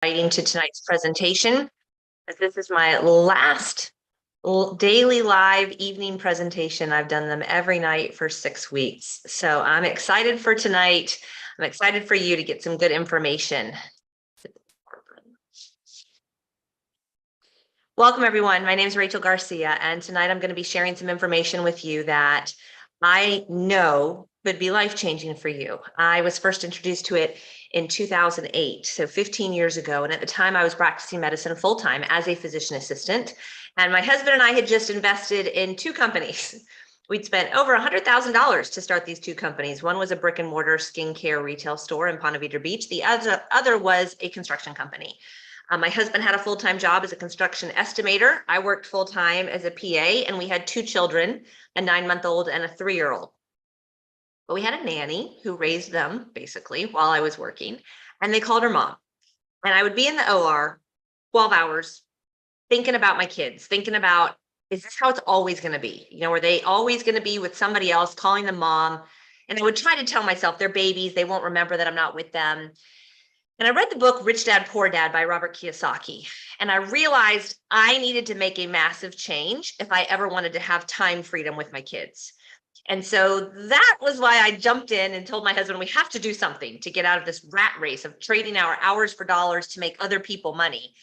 To tonight's presentation, as this is my last daily live evening presentation. I've done them every night for 6 weeks. So I'm excited for tonight. I'm excited for you to get some good information. Welcome, everyone. My name is Rachel Garcia, and tonight I'm going to be sharing some information with you that I know could be life-changing for you. I was first introduced to it in 2008, so 15 years ago. And at the time, I was practicing medicine full-time as a physician assistant. And my husband and I had just invested in 2 companies. We'd spent over $100,000 to start these 2 companies. One was a brick and mortar skincare retail store in Ponte Vedra Beach. The other was a construction company. My husband had a full-time job as a construction estimator. I worked full-time as a PA, and we had 2 children, a 9-month-old and a 3-year-old. But we had a nanny who raised them basically while I was working, and they called her mom. And I would be in the OR 12 hours thinking about my kids, thinking about, is this how it's always going to be? You know, are they always going to be with somebody else, calling them mom? And I would try to tell myself they're babies. They won't remember that I'm not with them. And I read the book Rich Dad, Poor Dad by Robert Kiyosaki. And I realized I needed to make a massive change if I ever wanted to have time freedom with my kids. And so that was why I jumped in and told my husband, we have to do something to get out of this rat race of trading our hours for dollars to make other people money.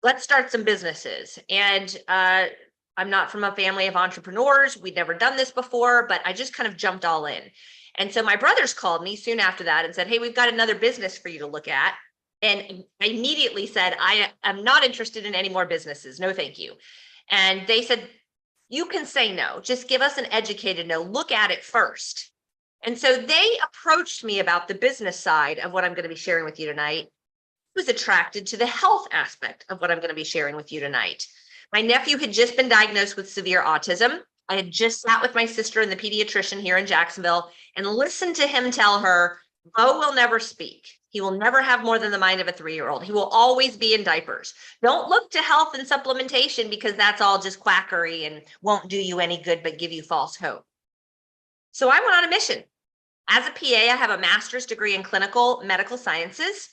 Let's start some businesses. And I'm not from a family of entrepreneurs. We'd never done this before, but I just kind of jumped all in. And so my brothers called me soon after that and said, hey, we've got another business for you to look at. And I immediately said, I am not interested in any more businesses. No, thank you. And they said, you can say no, just give us an educated no, look at it first. And so they approached me about the business side of what I'm going to be sharing with you tonight. I was attracted to the health aspect of what I'm going to be sharing with you tonight. My nephew had just been diagnosed with severe autism. I had just sat with my sister and the pediatrician here in Jacksonville and listened to him tell her, Bo will never speak. He will never have more than the mind of a 3-year-old. He will always be in diapers. Don't look to health and supplementation because that's all just quackery and won't do you any good but give you false hope. So I went on a mission. As a PA, I have a master's degree in clinical medical sciences,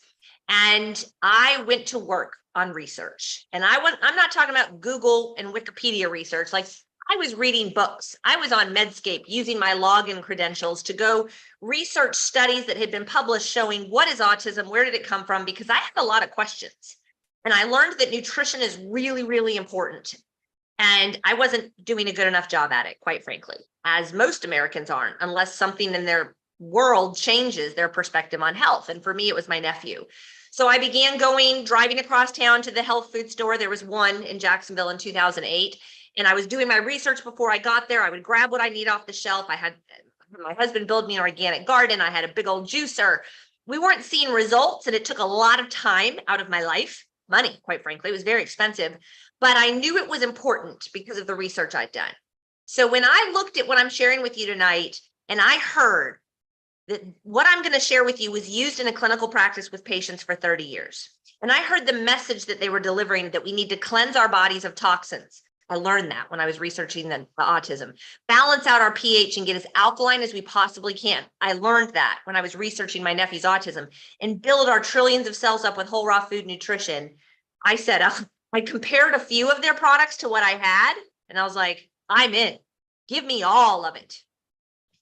and I went to work on research. And I'm not talking about Google and Wikipedia research. Like, I was reading books. I was on Medscape using my login credentials to go research studies that had been published showing what is autism, where did it come from, because I had a lot of questions. And I learned that nutrition is really, really important. And I wasn't doing a good enough job at it, quite frankly, as most Americans aren't, unless something in their world changes their perspective on health. And for me, it was my nephew. So I began driving across town to the health food store. There was one in Jacksonville in 2008. And I was doing my research before I got there. I would grab what I need off the shelf. I had my husband build me an organic garden. I had a big old juicer. We weren't seeing results, and it took a lot of time out of my life, money, quite frankly. It was very expensive, but I knew it was important because of the research I'd done. So when I looked at what I'm sharing with you tonight, and I heard that what I'm going to share with you was used in a clinical practice with patients for 30 years. And I heard the message that they were delivering, that we need to cleanse our bodies of toxins. I learned that when I was researching the autism. Balance out our pH and get as alkaline as we possibly can. I learned that when I was researching my nephew's autism. And build our trillions of cells up with whole raw food nutrition. I said, I compared a few of their products to what I had, and I was like, I'm in. Give me all of it.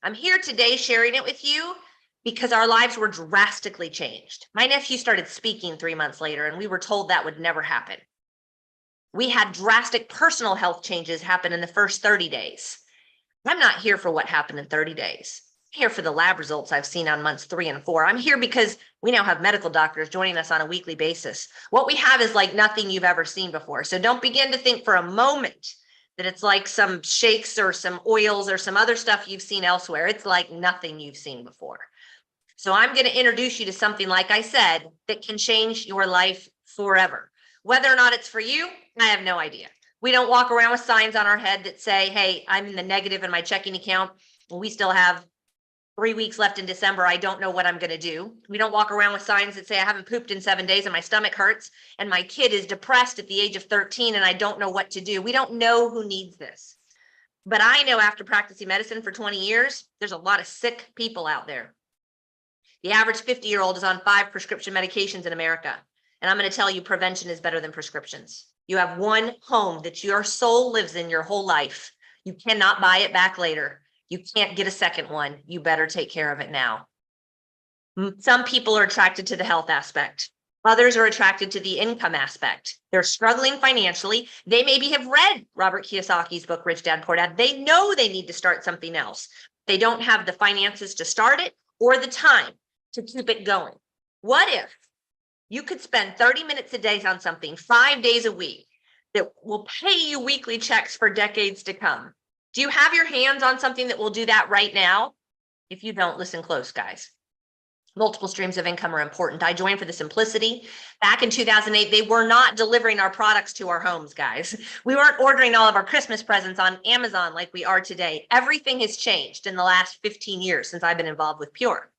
I'm here today sharing it with you because our lives were drastically changed. My nephew started speaking 3 months later, and we were told that would never happen. We had drastic personal health changes happen in the first 30 days. I'm not here for what happened in 30 days. I'm here for the lab results I've seen on months 3 and 4. I'm here because we now have medical doctors joining us on a weekly basis. What we have is like nothing you've ever seen before. So don't begin to think for a moment that it's like some shakes or some oils or some other stuff you've seen elsewhere. It's like nothing you've seen before. So I'm going to introduce you to something, like I said, that can change your life forever. Whether or not it's for you, I have no idea. We don't walk around with signs on our head that say, hey, I'm in the negative in my checking account. We still have 3 weeks left in December. I don't know what I'm going to do. We don't walk around with signs that say I haven't pooped in 7 days and my stomach hurts and my kid is depressed at the age of 13 and I don't know what to do. We don't know who needs this. But I know after practicing medicine for 20 years, there's a lot of sick people out there. The average 50-year-old is on 5 prescription medications in America. And I'm going to tell you, prevention is better than prescriptions. You have one home that your soul lives in your whole life. You cannot buy it back later. You can't get a second one. You better take care of it now. Some people are attracted to the health aspect. Others are attracted to the income aspect. They're struggling financially. They maybe have read Robert Kiyosaki's book, Rich Dad, Poor Dad. They know they need to start something else. They don't have the finances to start it or the time to keep it going. What if you could spend 30 minutes a day on something 5 days a week that will pay you weekly checks for decades to come? Do you have your hands on something that will do that right now? If you don't, listen close, guys. Multiple streams of income are important. I joined for the simplicity. Back in 2008, they were not delivering our products to our homes, guys. We weren't ordering all of our Christmas presents on Amazon like we are today. Everything has changed in the last 15 years since I've been involved with Pure.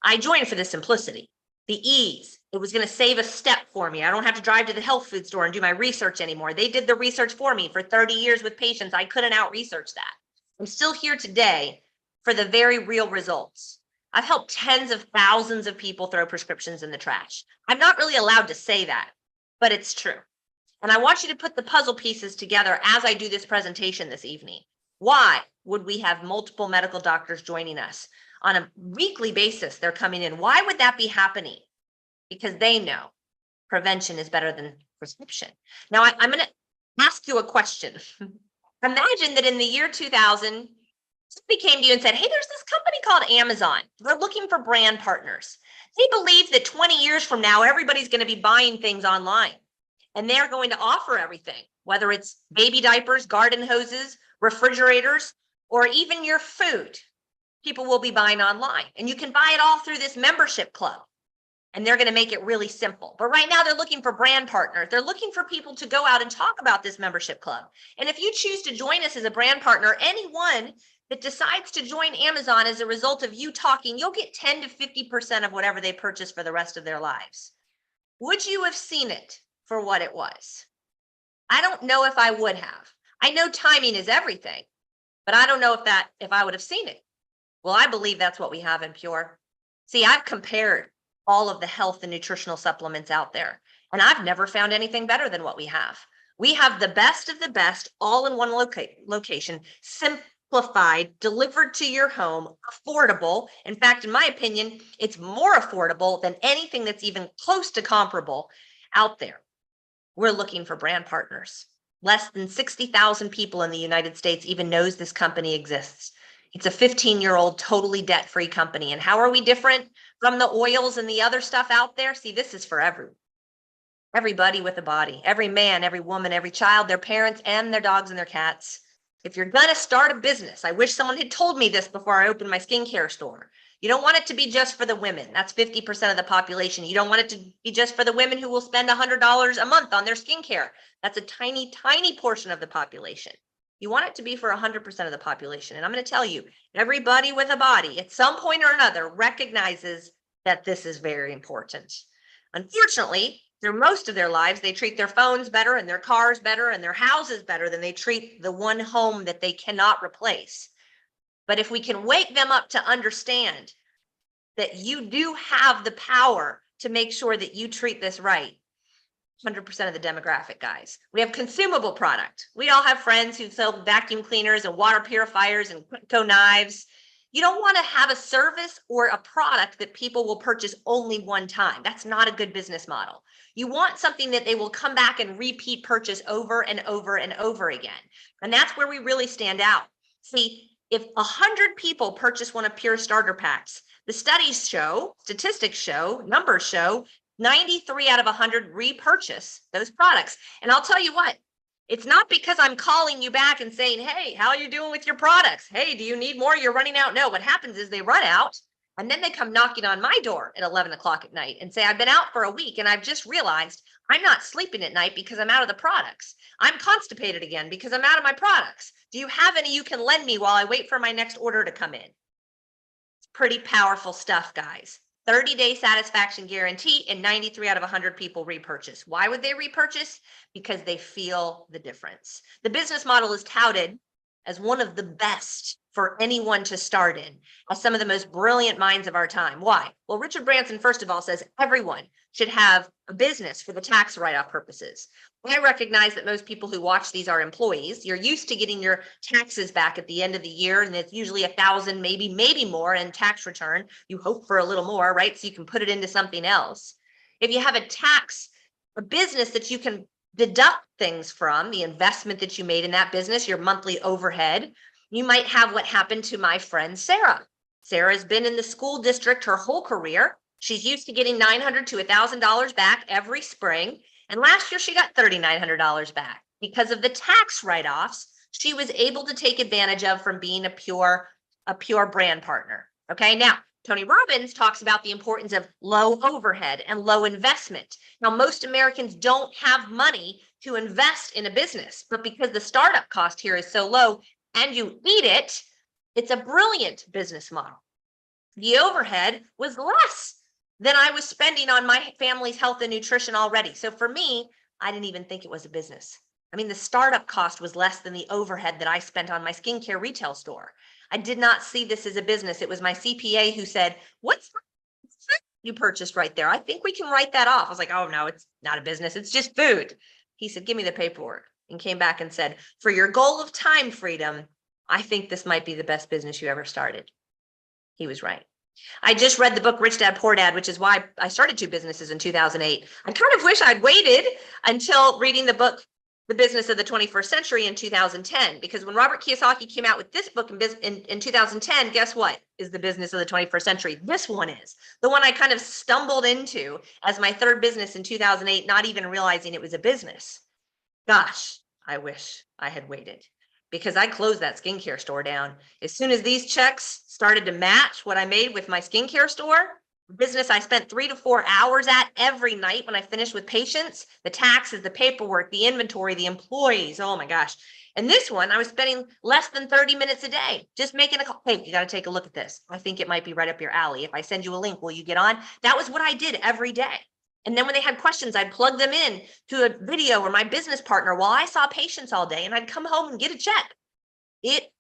I joined for the simplicity, the ease. It was going to save a step for me. I don't have to drive to the health food store and do my research anymore. They did the research for me for 30 years with patients. I couldn't out-research that. I'm still here today for the very real results. I've helped tens of thousands of people throw prescriptions in the trash. I'm not really allowed to say that, but it's true. And I want you to put the puzzle pieces together as I do this presentation this evening. Why would we have multiple medical doctors joining us on a weekly basis? They're coming in. Why would that be happening? Because they know prevention is better than prescription. Now, I'm going to ask you a question. Imagine that in the year 2000, somebody came to you and said, hey, there's this company called Amazon. They're looking for brand partners. They believe that 20 years from now, everybody's going to be buying things online and they're going to offer everything, whether it's baby diapers, garden hoses, refrigerators, or even your food. People will be buying online and you can buy it all through this membership club. And they're going to make it really simple. But right now they're looking for brand partners. They're looking for people to go out and talk about this membership club. And if you choose to join us as a brand partner, anyone that decides to join Amazon as a result of you talking, you'll get 10 to 50% of whatever they purchase for the rest of their lives. Would you have seen it for what it was? I don't know if I would have. I know timing is everything, but I don't know if I would have seen it. Well, I believe that's what we have in Pure. See, I've compared all of the health and nutritional supplements out there, and I've never found anything better than what we have. We have the best of the best all in one location, simplified, delivered to your home, affordable. In fact, in my opinion, it's more affordable than anything that's even close to comparable out there. We're looking for brand partners. Less than 60,000 people in the United States even knows this company exists. It's a 15-year-old totally debt-free company. And how are we different from the oils and the other stuff out there? See, this is for everybody with a body, every man, every woman, every child, their parents, and their dogs and their cats. If you're going to start a business, I wish someone had told me this before I opened my skincare store. You don't want it to be just for the women. That's 50% of the population. You don't want it to be just for the women who will spend $100 a month on their skincare. That's a tiny, tiny portion of the population. You want it to be for 100% of the population. And I'm going to tell you, everybody with a body at some point or another recognizes that this is very important. Unfortunately, through most of their lives, they treat their phones better and their cars better and their houses better than they treat the one home that they cannot replace. But if we can wake them up to understand that you do have the power to make sure that you treat this right, 100% of the demographic, guys. We have consumable product. We all have friends who sell vacuum cleaners and water purifiers and Cutco knives. You don't want to have a service or a product that people will purchase only one time. That's not a good business model. You want something that they will come back and repeat purchase over and over and over again. And that's where we really stand out. See, if 100 people purchase one of Pure starter packs, the studies show, statistics show, numbers show, 93 out of 100 repurchase those products. And I'll tell you what, it's not because I'm calling you back and saying, hey, how are you doing with your products? Hey, do you need more? You're running out. No, what happens is they run out and then they come knocking on my door at 11 o'clock at night and say, I've been out for a week and I've just realized I'm not sleeping at night because I'm out of the products. I'm constipated again because I'm out of my products. Do you have any you can lend me while I wait for my next order to come in? It's pretty powerful stuff, guys. 30-day satisfaction guarantee, and 93 out of 100 people repurchase. Why would they repurchase? Because they feel the difference. The business model is touted as one of the best for anyone to start in, as some of the most brilliant minds of our time. Why? Well, Richard Branson, first of all, says everyone should have a business for the tax write-off purposes. I recognize that most people who watch these are employees. You're used to getting your taxes back at the end of the year, and it's usually 1,000, maybe more in tax return. You hope for a little more, right? So you can put it into something else. If you have a business that you can deduct things from, the investment that you made in that business, your monthly overhead, you might have what happened to my friend Sarah. Sarah's been in the school district her whole career. She's used to getting $900 to $1,000 back every spring. And last year she got $3,900 back because of the tax write-offs she was able to take advantage of from being a pure brand partner. Okay, now Tony Robbins talks about the importance of low overhead and low investment. Now, most Americans don't have money to invest in a business, but because the startup cost here is so low and you eat it, it's a brilliant business model. The overhead was less than I was spending on my family's health and nutrition already. So for me, I didn't even think it was a business. I mean, the startup cost was less than the overhead that I spent on my skincare retail store. I did not see this as a business. It was my CPA who said, "What's you purchased right there? I think we can write that off." I was like, "Oh no, it's not a business. It's just food." He said, "Give me the paperwork," and came back and said, "For your goal of time freedom, I think this might be the best business you ever started." He was right. I just read the book Rich Dad Poor Dad, which is why I started two businesses in 2008. I kind of wish I'd waited until reading the book The Business of the 21st Century in 2010, because when Robert Kiyosaki came out with this book in 2010, guess what is the business of the 21st century? This one is the one I kind of stumbled into as my third business in 2008, not even realizing it was a business. Gosh, I wish I had waited, because I closed that skincare store down. As soon as these checks started to match what I made with my skincare store, business I spent 3 to 4 hours at every night when I finished with patients, the taxes, the paperwork, the inventory, the employees, oh my gosh. And this one, I was spending less than 30 minutes a day just making a call. Hey, you got to take a look at this. I think it might be right up your alley. If I send you a link, will you get on? That was what I did every day. And then when they had questions, I'd plug them in to a video or my business partner while I saw patients all day, and I'd come home and get a check. It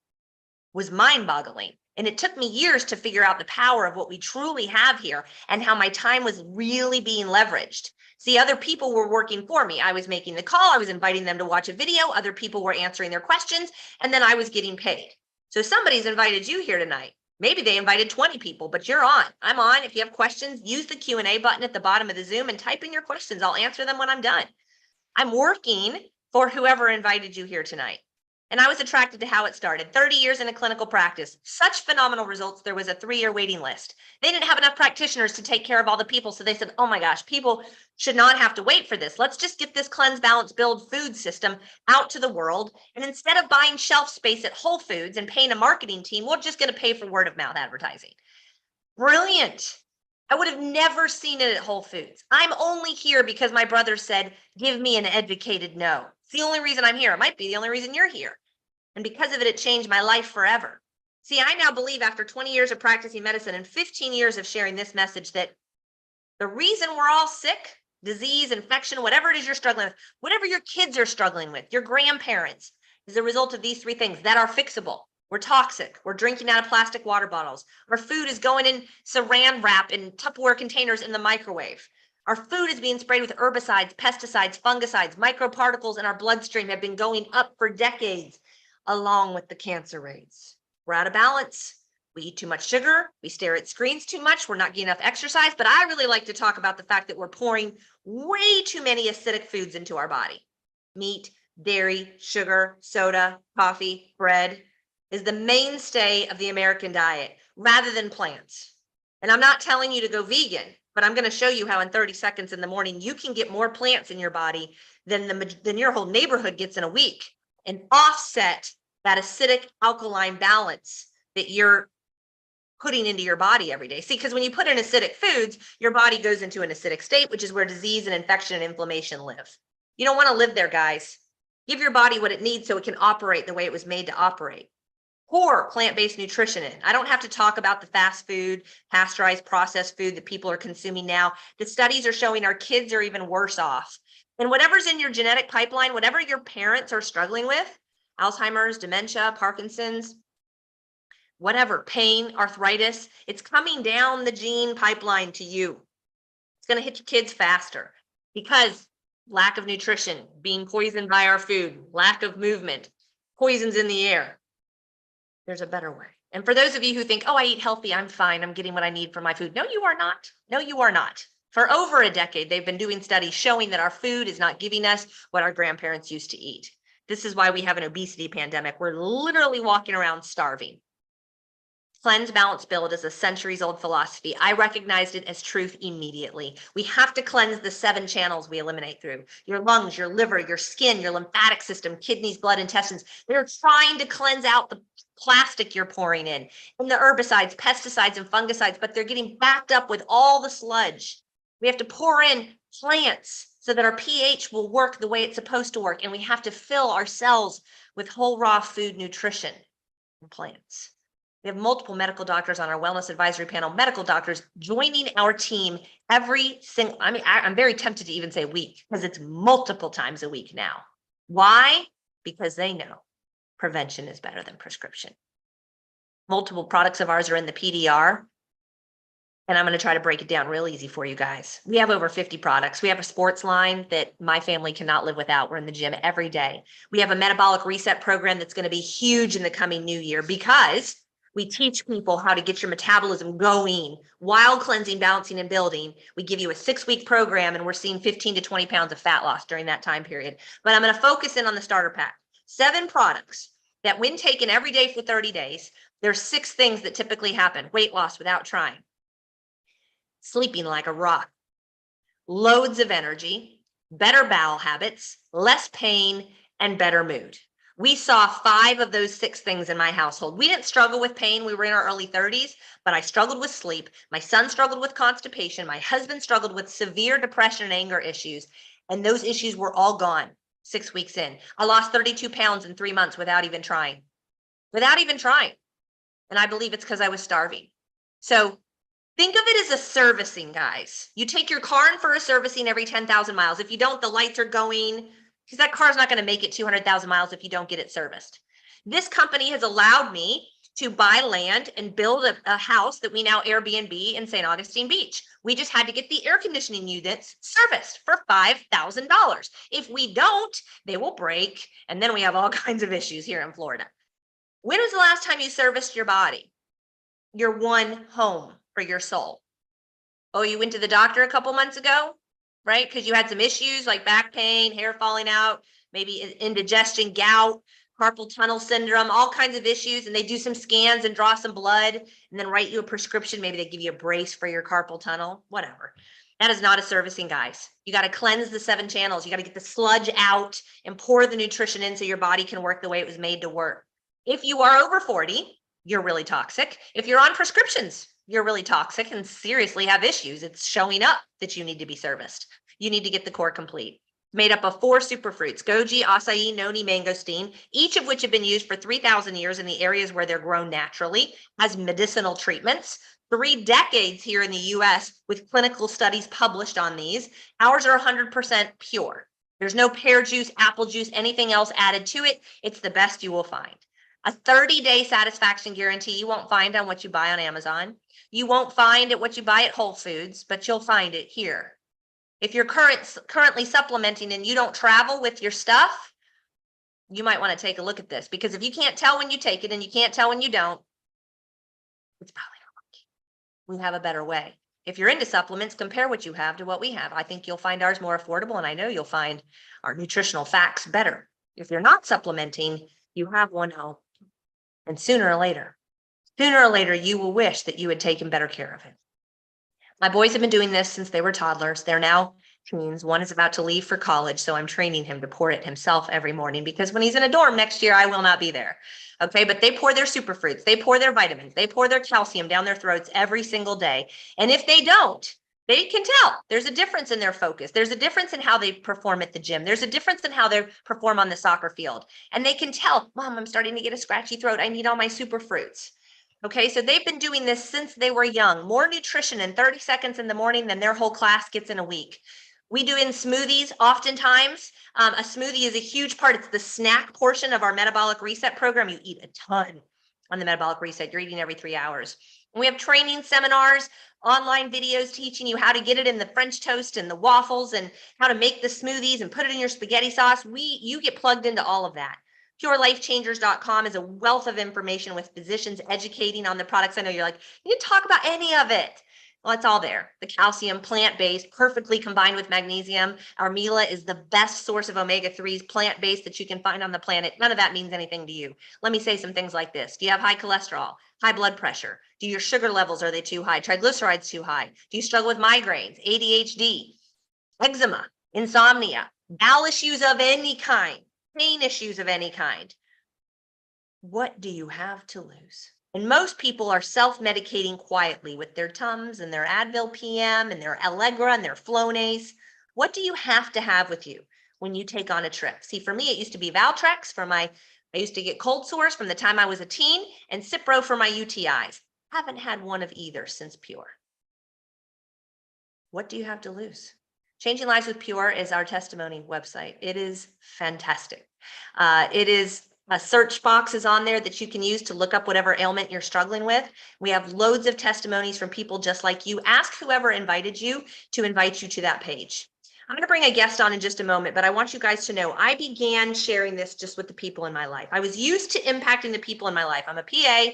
was mind-boggling. And it took me years to figure out the power of what we truly have here and how my time was really being leveraged. See, other people were working for me. I was making the call. I was inviting them to watch a video. Other people were answering their questions, and then I was getting paid. So somebody's invited you here tonight. Maybe they invited 20 people, but you're on. I'm on. If you have questions, use the Q&A button at the bottom of the Zoom and type in your questions. I'll answer them when I'm done. I'm working for whoever invited you here tonight. And I was attracted to how it started. 30 years in a clinical practice, such phenomenal results. There was a 3-year waiting list. They didn't have enough practitioners to take care of all the people. So they said, oh my gosh, people should not have to wait for this. Let's just get this cleanse, balance, build food system out to the world. And instead of buying shelf space at Whole Foods and paying a marketing team, we're just going to pay for word of mouth advertising. Brilliant. I would have never seen it at Whole Foods. I'm only here because my brother said, give me an educated no. It's the only reason I'm here. It might be the only reason you're here. And because of it, it changed my life forever. See, I now believe after 20 years of practicing medicine and 15 years of sharing this message that the reason we're all sick, disease, infection, whatever it is you're struggling with, whatever your kids are struggling with, your grandparents, is a result of these 3 things that are fixable. We're toxic. We're drinking out of plastic water bottles. Our food is going in saran wrap in Tupperware containers in the microwave. Our food is being sprayed with herbicides, pesticides, fungicides, microparticles in our bloodstream have been going up for decades, along with the cancer rates. We're out of balance. We eat too much sugar. We stare at screens too much. We're not getting enough exercise. But I really like to talk about the fact that we're pouring way too many acidic foods into our body. Meat, dairy, sugar, soda, coffee, bread is the mainstay of the American diet rather than plants. And I'm not telling you to go vegan, but I'm going to show you how in 30 seconds in the morning you can get more plants in your body than your whole neighborhood gets in a week, and offset that acidic alkaline balance that you're putting into your body every day. See, because when you put in acidic foods, your body goes into an acidic state, which is where disease and infection and inflammation live. You don't want to live there, guys. Give your body what it needs so it can operate the way it was made to operate. Pour plant-based nutrition in. I don't have to talk about the fast food, pasteurized processed food that people are consuming now. The studies are showing our kids are even worse off. And whatever's in your genetic pipeline, whatever your parents are struggling with, Alzheimer's, dementia, Parkinson's, whatever, pain, arthritis, it's coming down the gene pipeline to you. It's going to hit your kids faster because lack of nutrition, being poisoned by our food, lack of movement, poisons in the air. There's a better way. And for those of you who think, oh, I eat healthy, I'm fine, I'm getting what I need from my food. No, you are not. No, you are not. For over a decade, they've been doing studies showing that our food is not giving us what our grandparents used to eat. This is why we have an obesity pandemic. We're literally walking around starving. Cleanse, balance, build is a centuries-old philosophy. I recognized it as truth immediately. We have to cleanse the 7 channels we eliminate through. Your lungs, your liver, your skin, your lymphatic system, kidneys, blood, intestines. They're trying to cleanse out the plastic you're pouring in, and the herbicides, pesticides, and fungicides, but they're getting backed up with all the sludge. We have to pour in plants so that our pH will work the way it's supposed to work, and we have to fill our cells with whole raw food nutrition and plants. We have multiple medical doctors on our wellness advisory panel, medical doctors joining our team every single, I'm very tempted to even say week because it's multiple times a week now. Why? Because they know prevention is better than prescription. Multiple products of ours are in the PDR, and I'm going to try to break it down real easy for you guys. We have over 50 products. We have a sports line that my family cannot live without. We're in the gym every day. We have a metabolic reset program that's going to be huge in the coming new year because we teach people how to get your metabolism going while cleansing, balancing, and building. We give you a 6-week program, and we're seeing 15 to 20 pounds of fat loss during that time period. But I'm going to focus in on the starter pack. 7 products that when taken every day for 30 days, there's 6 things that typically happen. Weight loss without trying. Sleeping like a rock. Loads of energy. Better bowel habits. Less pain, and better mood. We saw 5 of those 6 things in my household. We didn't struggle with pain. We were in our early 30s, but I struggled with sleep. My son struggled with constipation. My husband struggled with severe depression and anger issues. And those issues were all gone 6 weeks in. I lost 32 pounds in 3 months without even trying. Without even trying. And I believe it's because I was starving. So think of it as a servicing, guys. You take your car in for a servicing every 10,000 miles. If you don't, the lights are going, because that car is not going to make it 200,000 miles if you don't get it serviced. This company has allowed me to buy land and build a house that we now Airbnb in St. Augustine Beach. We just had to get the air conditioning units serviced for $5,000. If we don't, they will break, and then we have all kinds of issues here in Florida. When was the last time you serviced your body? Your one home for your soul. Oh, you went to the doctor a couple months ago, right? Because you had some issues like back pain, hair falling out, maybe indigestion, gout, carpal tunnel syndrome, all kinds of issues. And they do some scans and draw some blood and then write you a prescription. Maybe they give you a brace for your carpal tunnel, whatever. That is not a servicing, guys. You got to cleanse the 7 channels. You got to get the sludge out and pour the nutrition in so your body can work the way it was made to work. If you are over 40, you're really toxic. If you're on prescriptions, you're really toxic and seriously have issues. It's showing up that you need to be serviced. You need to get the core complete. Made up of 4 superfruits, goji, acai, noni, mangosteen, each of which have been used for 3,000 years in the areas where they're grown naturally as medicinal treatments. 3 decades here in the US with clinical studies published on these. Ours are 100% pure. There's no pear juice, apple juice, anything else added to it. It's the best you will find. A 30-day satisfaction guarantee you won't find on what you buy on Amazon. You won't find it what you buy at Whole Foods, but you'll find it here. If you're currently supplementing and you don't travel with your stuff, you might want to take a look at this, because if you can't tell when you take it and you can't tell when you don't, it's probably not working. We have a better way. If you're into supplements, compare what you have to what we have. I think you'll find ours more affordable, and I know you'll find our nutritional facts better. If you're not supplementing, you have one home. And sooner or later, you will wish that you had taken better care of it. My boys have been doing this since they were toddlers. They're now teens. One is about to leave for college, so I'm training him to pour it himself every morning, because when he's in a dorm next year, I will not be there. Okay, but they pour their superfruits, they pour their vitamins, they pour their calcium down their throats every single day. And if they don't, they can tell there's a difference in their focus. There's a difference in how they perform at the gym. There's a difference in how they perform on the soccer field. And they can tell, Mom, I'm starting to get a scratchy throat. I need all my superfruits. Okay, so they've been doing this since they were young. More nutrition in 30 seconds in the morning than their whole class gets in a week. We do in smoothies oftentimes. A smoothie is a huge part. It's the snack portion of our metabolic reset program. You eat a ton on the metabolic reset. You're eating every 3 hours. And we have training seminars, online videos teaching you how to get it in the French toast and the waffles and how to make the smoothies and put it in your spaghetti sauce. You get plugged into all of that. PureLifeChangers.com is a wealth of information with physicians educating on the products. I know you're like, you didn't talk about any of it. Well, it's all there. The calcium, plant-based, perfectly combined with magnesium. Our Mila is the best source of omega-3s, plant-based, that you can find on the planet. None of that means anything to you. Let me say some things like this. Do you have high cholesterol, high blood pressure? Do your sugar levels, are they too high? Triglycerides too high? Do you struggle with migraines, ADHD, eczema, insomnia, bowel issues of any kind, pain issues of any kind? What do you have to lose? And most people are self-medicating quietly with their Tums and their Advil PM and their Allegra and their Flonase. What do you have to have with you when you take on a trip? See, for me, it used to be Valtrex I used to get cold sores from the time I was a teen, and Cipro for my UTIs. Haven't had one of either since Pure. What do you have to lose? Changing Lives with Pure is our testimony website. It is fantastic. A search box is on there that you can use to look up whatever ailment you're struggling with. We have loads of testimonies from people just like you. Ask whoever invited you to invite you to that page. I'm going to bring a guest on in just a moment, but I want you guys to know I began sharing this just with the people in my life. I was used to impacting the people in my life. I'm a PA,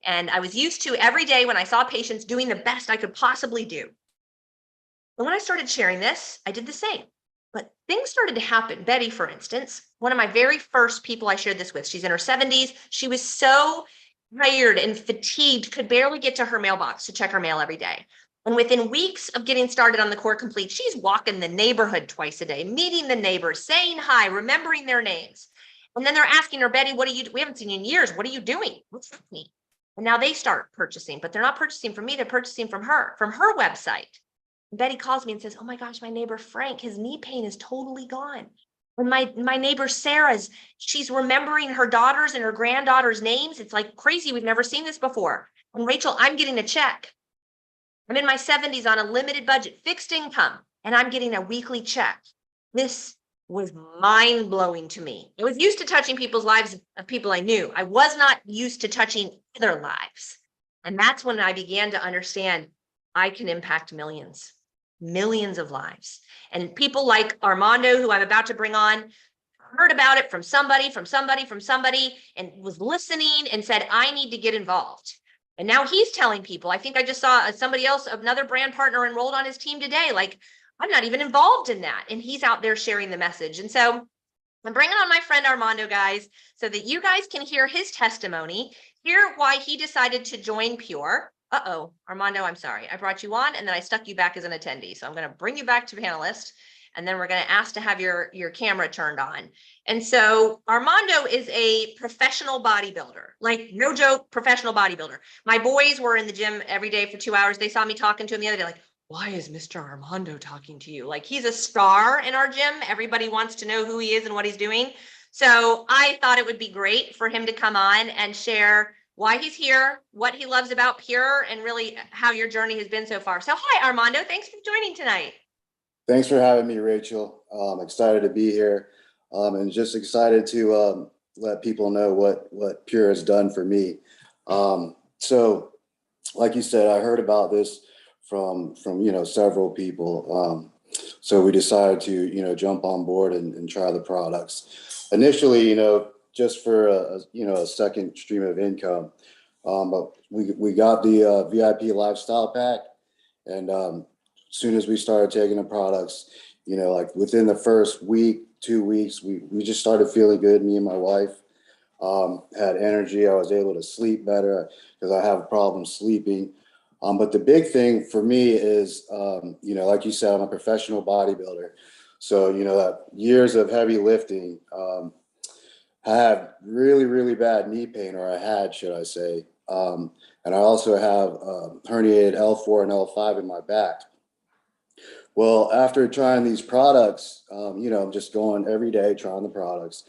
and I was used to every day when I saw patients doing the best I could possibly do. And when I started sharing this, I did the same. But things started to happen. Betty, for instance, one of my very first people I shared this with, she's in her 70s. She was so tired and fatigued, could barely get to her mailbox to check her mail every day. And within weeks of getting started on the Core Complete, she's walking the neighborhood twice a day, meeting the neighbors, saying hi, remembering their names. And then they're asking her, Betty, we haven't seen you in years. What are you doing? What's happening? And now they start purchasing, but they're not purchasing from me. They're purchasing from her website. Betty calls me and says, oh my gosh, my neighbor Frank, his knee pain is totally gone. And my neighbor she's remembering her daughters and her granddaughters' names. It's like crazy. We've never seen this before. And Rachel, I'm getting a check. I'm in my 70s on a limited budget, fixed income, and I'm getting a weekly check. This was mind-blowing to me. I was used to touching people's lives of people I knew. I was not used to touching other lives. And that's when I began to understand I can impact millions of lives. And people like Armando, who I'm about to bring on, heard about it from somebody, and was listening and said, I need to get involved. And now he's telling people. I think I just saw somebody else, another brand partner enrolled on his team today. Like, I'm not even involved in that. And he's out there sharing the message. And so I'm bringing on my friend Armando, guys, so that you guys can hear his testimony, hear why he decided to join Pure. Armando, I'm sorry. I brought you on and then I stuck you back as an attendee. So I'm going to bring you back to panelist, and then we're going to ask to have your camera turned on. And so Armando is a professional bodybuilder, like no joke, professional bodybuilder. My boys were in the gym every day for 2 hours. They saw me talking to him the other day, like, why is Mr. Armando talking to you? Like, he's a star in our gym. Everybody wants to know who he is and what he's doing. So I thought it would be great for him to come on and share why he's here, what he loves about Pure, and really how your journey has been so far. So hi, Armando. Thanks for joining tonight. Thanks for having me, Rachel. I'm excited to be here, and just excited to let people know what Pure has done for me. So like you said, I heard about this from several people. So we decided to jump on board and try the products. Initially, just for a second stream of income. But we got the VIP lifestyle pack, and as soon as we started taking the products, like within the first week, 2 weeks, we just started feeling good. Me and my wife had energy. I was able to sleep better because I have problems sleeping. But the big thing for me is, like you said, I'm a professional bodybuilder. So, that years of heavy lifting, I have really, really bad knee pain, or I had, should I say. And I also have herniated L4 and L5 in my back. Well, after trying these products, I'm just going every day trying the products.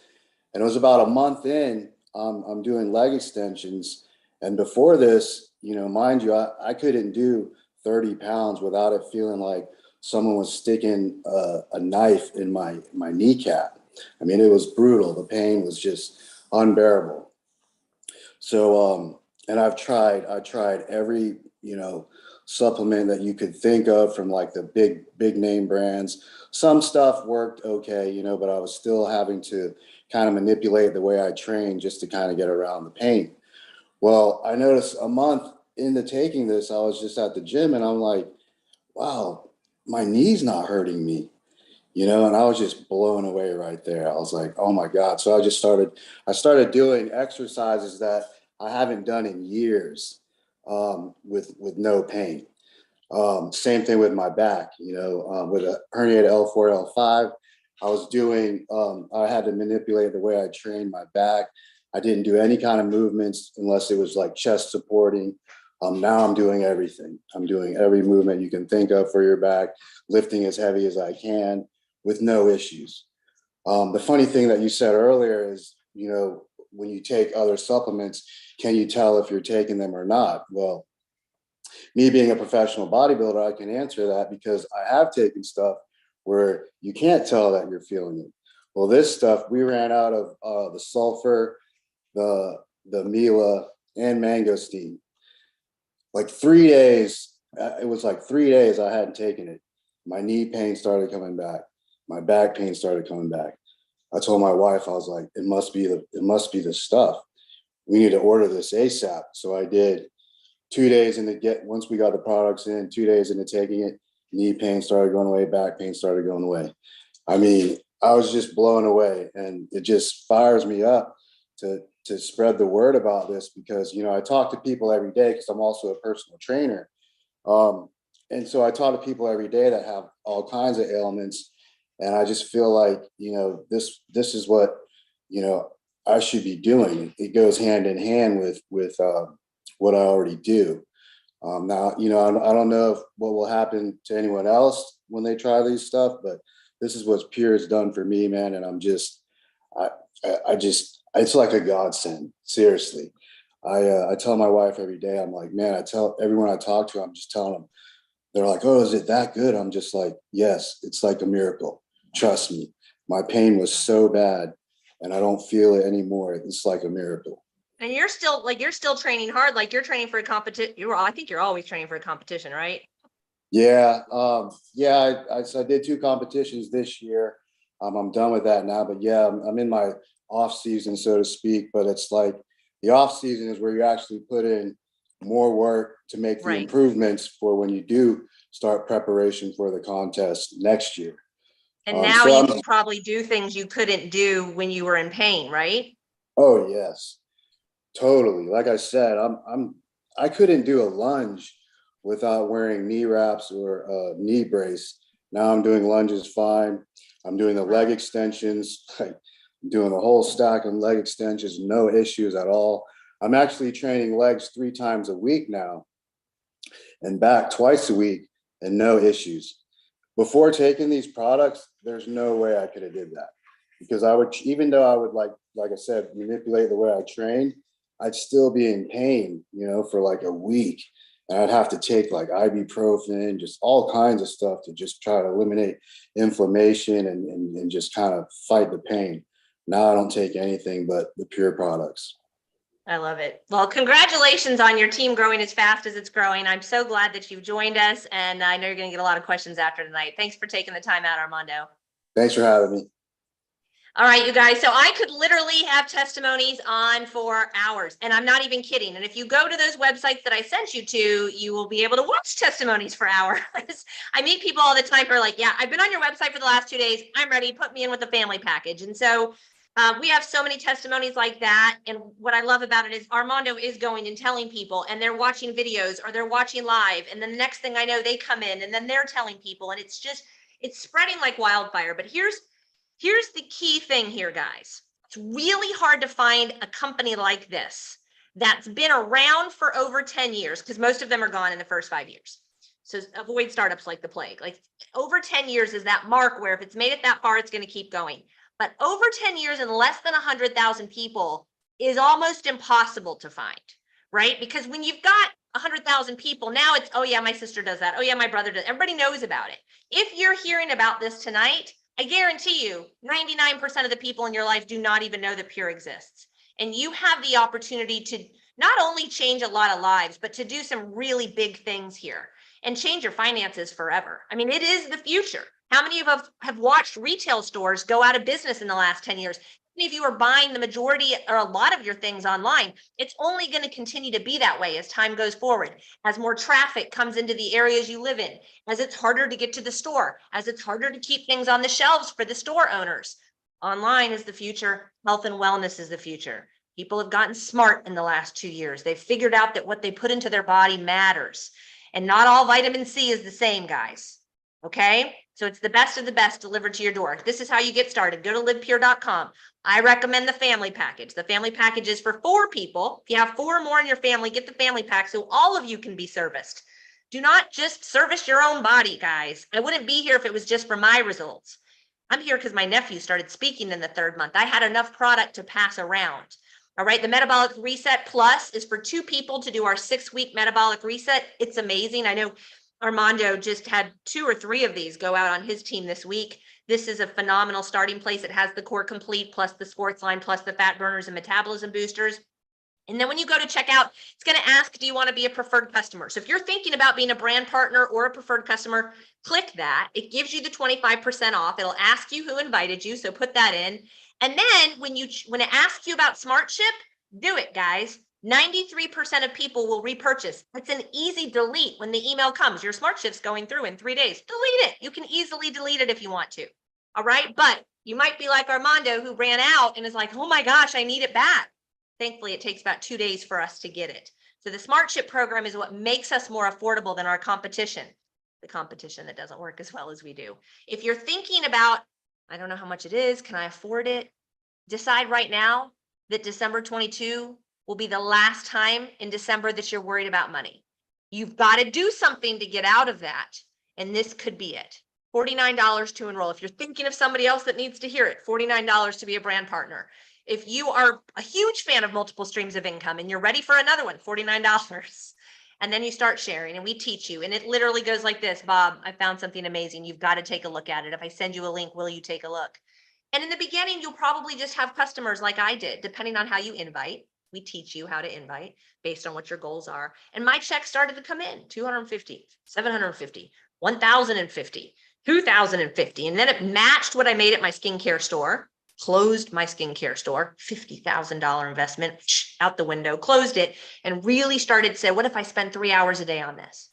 And it was about a month in, I'm doing leg extensions. And before this, mind you, I couldn't do 30 pounds without it feeling like someone was sticking a knife in my kneecap. I mean, it was brutal. The pain was just unbearable. So, and I tried every, supplement that you could think of from like the big name brands. Some stuff worked okay, but I was still having to kind of manipulate the way I trained just to kind of get around the pain. Well, I noticed a month into taking this, I was just at the gym and I'm like, wow, my knee's not hurting me, and I was just blown away right there. I was like, oh my God. So I started doing exercises that I haven't done in years, with no pain. Same thing with my back, with a herniated L4, L5. I had to manipulate the way I trained my back. I didn't do any kind of movements unless it was like chest supporting. Now I'm doing everything. I'm doing every movement you can think of for your back, lifting as heavy as I can with no issues. The funny thing that you said earlier is, when you take other supplements, can you tell if you're taking them or not? Well, me being a professional bodybuilder, I can answer that because I have taken stuff where you can't tell that you're feeling it. Well, this stuff, we ran out of the sulfur, the Mila, and mangosteen. Like 3 days, it was like 3 days I hadn't taken it. My knee pain started coming back. My back pain started coming back. I told my wife, I was like, it must be the stuff. We need to order this ASAP. So I did. 2 days once we got the products in, 2 days into taking it, knee pain started going away, back pain started going away. I mean, I was just blown away, and it just fires me up to spread the word about this because, I talk to people every day because I'm also a personal trainer. And so I talk to people every day that have all kinds of ailments. And I just feel like, this is what, I should be doing. It goes hand in hand with what I already do. Now, I don't know what will happen to anyone else when they try these stuff, but this is what Pure has done for me, man. And it's like a godsend. Seriously. I tell my wife every day, I'm like, man, I tell everyone I talk to, I'm just telling them, they're like, oh, is it that good? I'm just like, yes, it's like a miracle. Trust me. My pain was so bad and I don't feel it anymore. It's like a miracle. And you're still training hard, like you're training for a competition. I think you're always training for a competition, right? Yeah. I did 2 competitions this year. I'm done with that now, but yeah, I'm in my off season, so to speak, but it's like the off season is where you actually put in more work to make the Right. improvements for when you do start preparation for the contest next year. And now So you can probably do things you couldn't do when you were in pain, right? oh yes, totally. Like I said, I couldn't do a lunge without wearing knee wraps or a knee brace. Now I'm doing lunges fine. I'm doing the leg extensions, like I'm doing the whole stack of leg extensions, no issues at all. I'm actually training legs 3 times a week now and back twice a week and no issues. Before taking these products, there's no way I could have did that because I would, even though I would like I said, manipulate the way I trained, I'd still be in pain, for like a week. And I'd have to take like ibuprofen, just all kinds of stuff to just try to eliminate inflammation and just kind of fight the pain. Now I don't take anything but the Pure products. I love it. Well, congratulations on your team growing as fast as it's growing. I'm so glad that you've joined us, and I know you're going to get a lot of questions after tonight. Thanks for taking the time out, Armando. Thanks for having me. All right, you guys. So I could literally have testimonies on for hours, and I'm not even kidding. And if you go to those websites that I sent you to, you will be able to watch testimonies for hours. I meet people all the time who are like, yeah, I've been on your website for the last 2 days. I'm ready. Put me in with the family package. And so we have so many testimonies like that. And what I love about it is Armando is going and telling people, and they're watching videos or they're watching live. And then the next thing I know, they come in and then they're telling people, and it's spreading like wildfire. But here's the key thing here, guys. It's really hard to find a company like this that's been around for over 10 years, because most of them are gone in the first 5 years. So avoid startups like the plague. Like over 10 years is that mark where if it's made it that far, it's going to keep going. But over 10 years and less than 100,000 people is almost impossible to find, right? Because when you've got 100,000 people. Now it's, oh yeah, my sister does that. Oh yeah, my brother does. Everybody knows about it. If you're hearing about this tonight, I guarantee you 99% of the people in your life do not even know that Pure exists. And you have the opportunity to not only change a lot of lives, but to do some really big things here and change your finances forever. I mean, it is the future. How many of us have watched retail stores go out of business in the last 10 years? How many of you are buying the majority or a lot of your things online? It's only going to continue to be that way as time goes forward, as more traffic comes into the areas you live in, as it's harder to get to the store, as it's harder to keep things on the shelves for the store owners. Online is the future. Health and wellness is the future. People have gotten smart in the last 2 years. They've figured out that what they put into their body matters. And not all vitamin C is the same, guys. Okay? So it's the best of the best delivered to your door. This is how you get started. Go to livepure.com. I recommend the family package. The family package is for 4 people. If you have 4 or more in your family, get the family pack so all of you can be serviced. Do not just service your own body, guys. I wouldn't be here if it was just for my results. I'm here because my nephew started speaking in the 3rd month. I had enough product to pass around. All right, the Metabolic Reset Plus is for 2 people to do our 6-week metabolic reset. It's amazing. I know Armando just had 2 or 3 of these go out on his team this week. This is a phenomenal starting place. It has the Core Complete plus the sports line plus the fat burners and metabolism boosters. And then when you go to check out, it's going to ask, do you want to be a preferred customer? So if you're thinking about being a brand partner or a preferred customer, click that. It gives you the 25% off. It'll ask you who invited you. So put that in. And then when it asks you about Smart Ship, do it, guys. 93% of people will repurchase. It's an easy delete when the email comes. Your Smart Ship's going through in 3 days. Delete it. You can easily delete it if you want to. All right. But you might be like Armando, who ran out and is like, oh my gosh, I need it back. Thankfully, it takes about 2 days for us to get it. So the Smart Ship program is what makes us more affordable than our competition, the competition that doesn't work as well as we do. If you're thinking about, I don't know how much it is, can I afford it? Decide right now that December 22 will be the last time in December that you're worried about money. You've got to do something to get out of that. And this could be it. $49 to enroll. If you're thinking of somebody else that needs to hear it, $49 to be a brand partner. If you are a huge fan of multiple streams of income and you're ready for another one, $49. And then you start sharing and we teach you. And it literally goes like this, Bob, I found something amazing. You've got to take a look at it. If I send you a link, will you take a look? And in the beginning, you'll probably just have customers like I did, depending on how you invite. We teach you how to invite based on what your goals are. And my checks started to come in, 250, 750, 1,050, 2,050. And then it matched what I made at my skincare store. Closed my skincare store, $50,000 investment out the window, closed it, and really started to say, what if I spend 3 hours a day on this?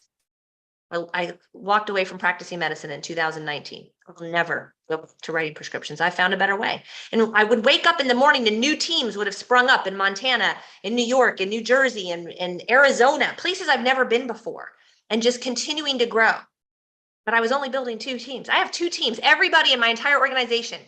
I walked away from practicing medicine in 2019. I'll never go to writing prescriptions. I found a better way. And I would wake up in the morning and new teams would have sprung up in Montana, in New York, in New Jersey, and Arizona, places I've never been before, and just continuing to grow. But I was only building 2 teams. I have 2 teams. Everybody in my entire organization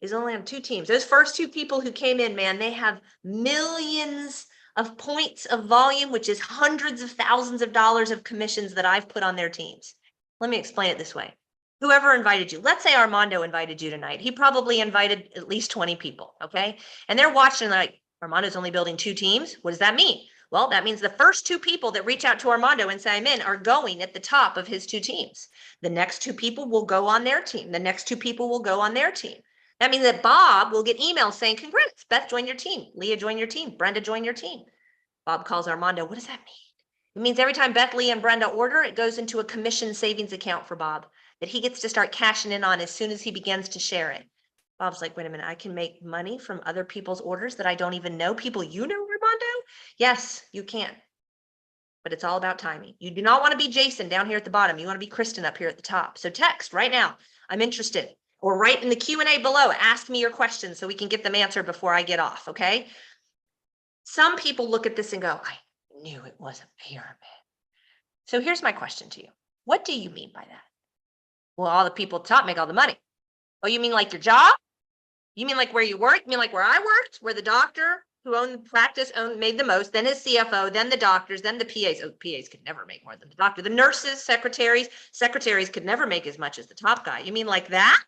is only on 2 teams. Those first 2 people who came in, man, they have millions of points of volume, which is hundreds of thousands of dollars of commissions that I've put on their teams. Let me explain it this way. Whoever invited you, let's say Armando invited you tonight. He probably invited at least 20 people, okay? And they're watching like, Armando's only building 2 teams. What does that mean? Well, that means the first 2 people that reach out to Armando and say I'm in are going at the top of his 2 teams. The next 2 people will go on their team. The next 2 people will go on their team. That means that Bob will get emails saying, congrats, Beth joined your team. Leah joined your team. Brenda joined your team. Bob calls Armando. What does that mean? It means every time Beth, Leah, and Brenda order, it goes into a commission savings account for Bob that he gets to start cashing in on as soon as he begins to share it. Bob's like, wait a minute, I can make money from other people's orders that I don't even know. People you know, Armando? Yes, you can. But it's all about timing. You do not want to be Jason down here at the bottom. You want to be Kristen up here at the top. So text right now, I'm interested. Or write in the Q&A below, ask me your questions so we can get them answered before I get off, okay? Some people look at this and go, I knew it was a pyramid. So here's my question to you. What do you mean by that? Well, all the people at the top make all the money. Oh, you mean like your job? You mean like where you work? You mean like where I worked? Where the doctor who owned the practice made the most, then his CFO, then the doctors, then the PAs. Oh, PAs could never make more than the doctor. The nurses, secretaries could never make as much as the top guy. You mean like that?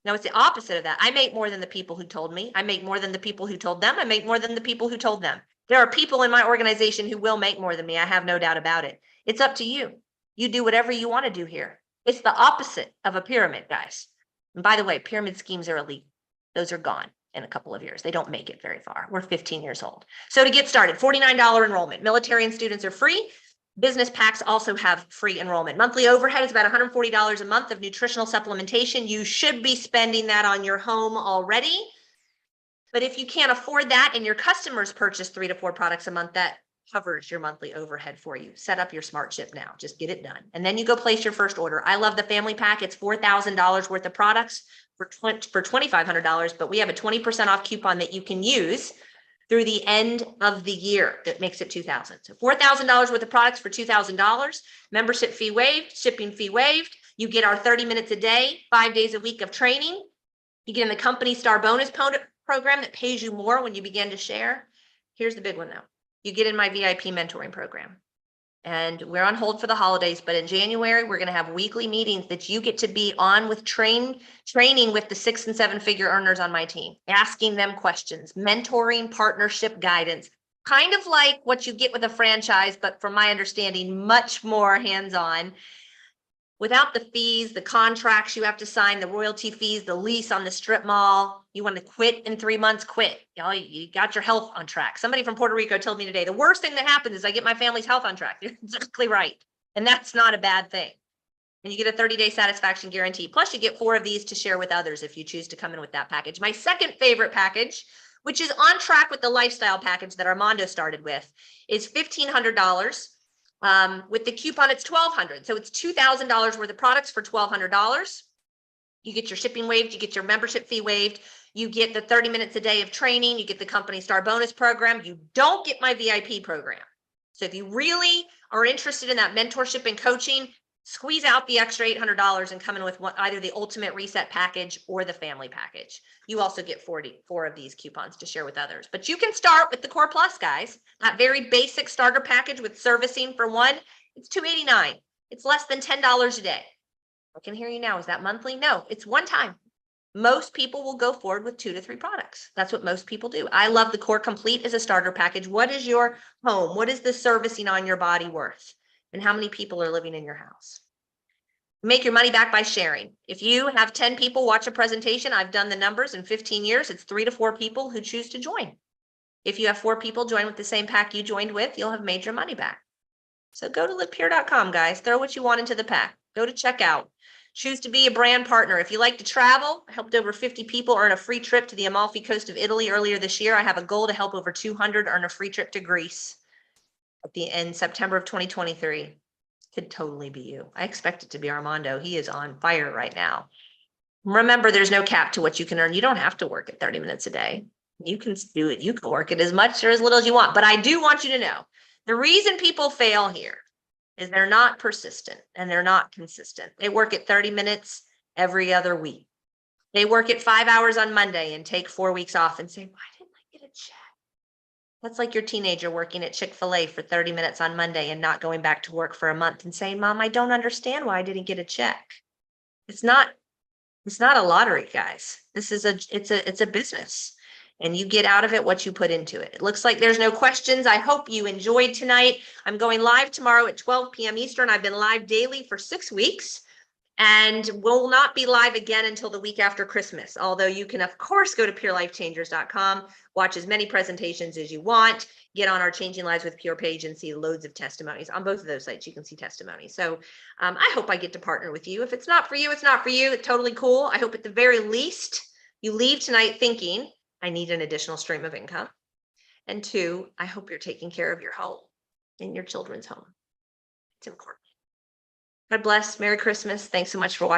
No, it's the opposite of that. I make more than the people who told me. I make more than the people who told them. I make more than the people who told them. There are people in my organization who will make more than me. I have no doubt about it. It's up to you. You do whatever you want to do here. It's the opposite of a pyramid, guys. And by the way, pyramid schemes are elite. Those are gone in a couple of years. They don't make it very far. We're 15 years old. So to get started, $49 enrollment. Military and students are free. Business packs also have free enrollment. Monthly overhead is about $140 a month of nutritional supplementation. You should be spending that on your home already. But if you can't afford that and your customers purchase 3 to 4 products a month, that covers your monthly overhead for you. Set up your smart ship now. Just get it done. And then you go place your first order. I love the family pack. It's $4,000 worth of products for $2,500, but we have a 20% off coupon that you can use through the end of the year. That makes it $2,000. So $4,000 worth of products for $2,000. Membership fee waived, shipping fee waived. You get our 30 minutes a day, 5 days a week of training. You get in the company star bonus program that pays you more when you begin to share. Here's the big one though. You get in my VIP mentoring program. And we're on hold for the holidays, but in January, we're going to have weekly meetings that you get to be on with training with the 6 and 7 figure earners on my team, asking them questions, mentoring, partnership guidance, kind of like what you get with a franchise, but from my understanding, much more hands-on. Without the fees, the contracts you have to sign, the royalty fees, the lease on the strip mall. You want to quit in 3 months, quit. You got your health on track. Somebody from Puerto Rico told me today, the worst thing that happens is I get my family's health on track. You're exactly right. And that's not a bad thing. And you get a 30-day satisfaction guarantee. Plus you get 4 of these to share with others if you choose to come in with that package. My second favorite package, which is on track with the lifestyle package that Armando started with, is $1,500. With the coupon, it's $1,200. So it's $2,000 worth of products for $1,200. You get your shipping waived, you get your membership fee waived, you get the 30 minutes a day of training, you get the company star bonus program. You don't get my VIP program. So if you really are interested in that mentorship and coaching, squeeze out the extra $800 and come in with either the ultimate reset package or the family package. You also get 44 of these coupons to share with others. But you can start with the Core Plus, guys. That very basic starter package with servicing for one, it's $289. It's less than $10 a day. I can hear you now. Is that monthly? No, it's one time. Most people will go forward with 2 to 3 products. That's what most people do. I love the Core Complete as a starter package. What is your home? What is the servicing on your body worth? And how many people are living in your house? Make your money back by sharing. If you have 10 people watch a presentation, I've done the numbers in 15 years, it's 3 to 4 people who choose to join. If you have 4 people join with the same pack you joined with, you'll have made your money back. So go to livepure.com, guys. Throw what you want into the pack. Go to checkout. Choose to be a brand partner. If you like to travel, I helped over 50 people earn a free trip to the Amalfi Coast of Italy earlier this year. I have a goal to help over 200 earn a free trip to Greece in September of 2023. Could totally be you. I expect it to be Armando. He is on fire right now. Remember, there's no cap to what you can earn. You don't have to work it 30 minutes a day. You can do it. You can work it as much or as little as you want. But I do want you to know the reason people fail here is they're not persistent and they're not consistent. They work at 30 minutes every other week. They work at 5 hours on Monday and take 4 weeks off and say, why didn't I get a check? That's like your teenager working at Chick-fil-A for 30 minutes on Monday and not going back to work for a month and saying, Mom, I don't understand why I didn't get a check. It's not a lottery, guys. It's a business. And you get out of it what you put into it. It looks like there's no questions. I hope you enjoyed tonight. I'm going live tomorrow at 12 p.m. Eastern. I've been live daily for 6 weeks. And will not be live again until the week after Christmas. Although you can, of course, go to purelifechangers.com, watch as many presentations as you want, get on our Changing Lives with Pure page and see loads of testimonies. On both of those sites, you can see testimonies. So I hope I get to partner with you. If it's not for you, it's not for you. It's totally cool. I hope at the very least you leave tonight thinking, I need an additional stream of income. And 2, I hope you're taking care of your home and your children's home. It's important. God bless. Merry Christmas. Thanks so much for watching.